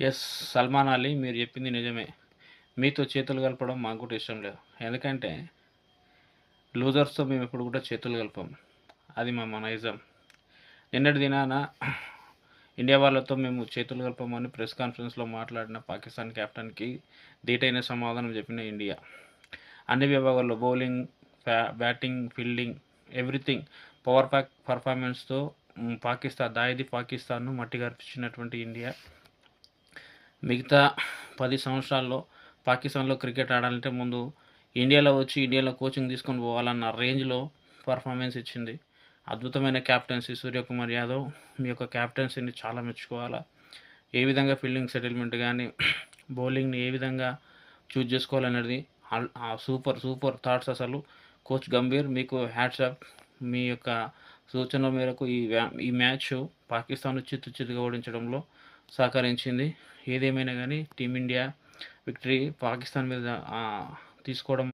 Yes. 'Salman Ali' మీరు చెప్పింది నిజమే. మీతో చేతులు కలపడం మాకు కూడా ఇష్టం లేదు. ఎందుకంటే లూజర్స్‌తో మేమెప్పుడు కూడా చేతులు కలపం. అది మా నైజం. నిన్నటి దినాన ఇండియా వాళ్ళతో మేము చేతులు కలపమని ప్రెస్ కాన్ఫరెన్స్‌లో మాట్లాడిన పాకిస్తాన్ కెప్టెన్‌కి ధీటైన సమాధానం చెప్పిన ఇండియా. అన్ని విభాగాల్లో bowling, batting, fielding everything power pack పర్ఫార్మెన్స్‌తో పాకిస్తాన్‌ను మట్టి కరిపించినటువంటి ఇండియా మిగతా 10 సంవత్సరాల్లో పాకిస్తాన్‌లో క్రికెట్ ఆడాలంటే ముందు ఇండియాలో కోచింగ్ తీసుకొని పోవాలన్న రేంజ్‌లో పర్ఫార్మెన్స్ ఇచ్చింది. అద్భుతమైన క్యాప్టెన్సీ సూర్యకుమార్ యాదవ్. మీ యొక్క క్యాప్టెన్సీని చాలా మెచ్చుకోవాలా. ఏ విధంగా ఫీల్డింగ్ సెటిల్మెంట్ కానీ, బౌలింగ్‌ని ఏ విధంగా చూజ్ చేసుకోవాలనేది సూపర్ థాట్స్ అసలు. కోచ్ గంభీర్ మీకు హ్యాట్స్ ఆఫ్. మీ యొక్క సూచనల మేరకు ఈ మ్యాచ్ పాకిస్తాన్‌ను చిత్తుగా ఓడించడంలో సహకరించింది. ఏదేమైనా కానీ టీమిండియా విక్టరీ పాకిస్తాన్ మీద తీసుకోవడం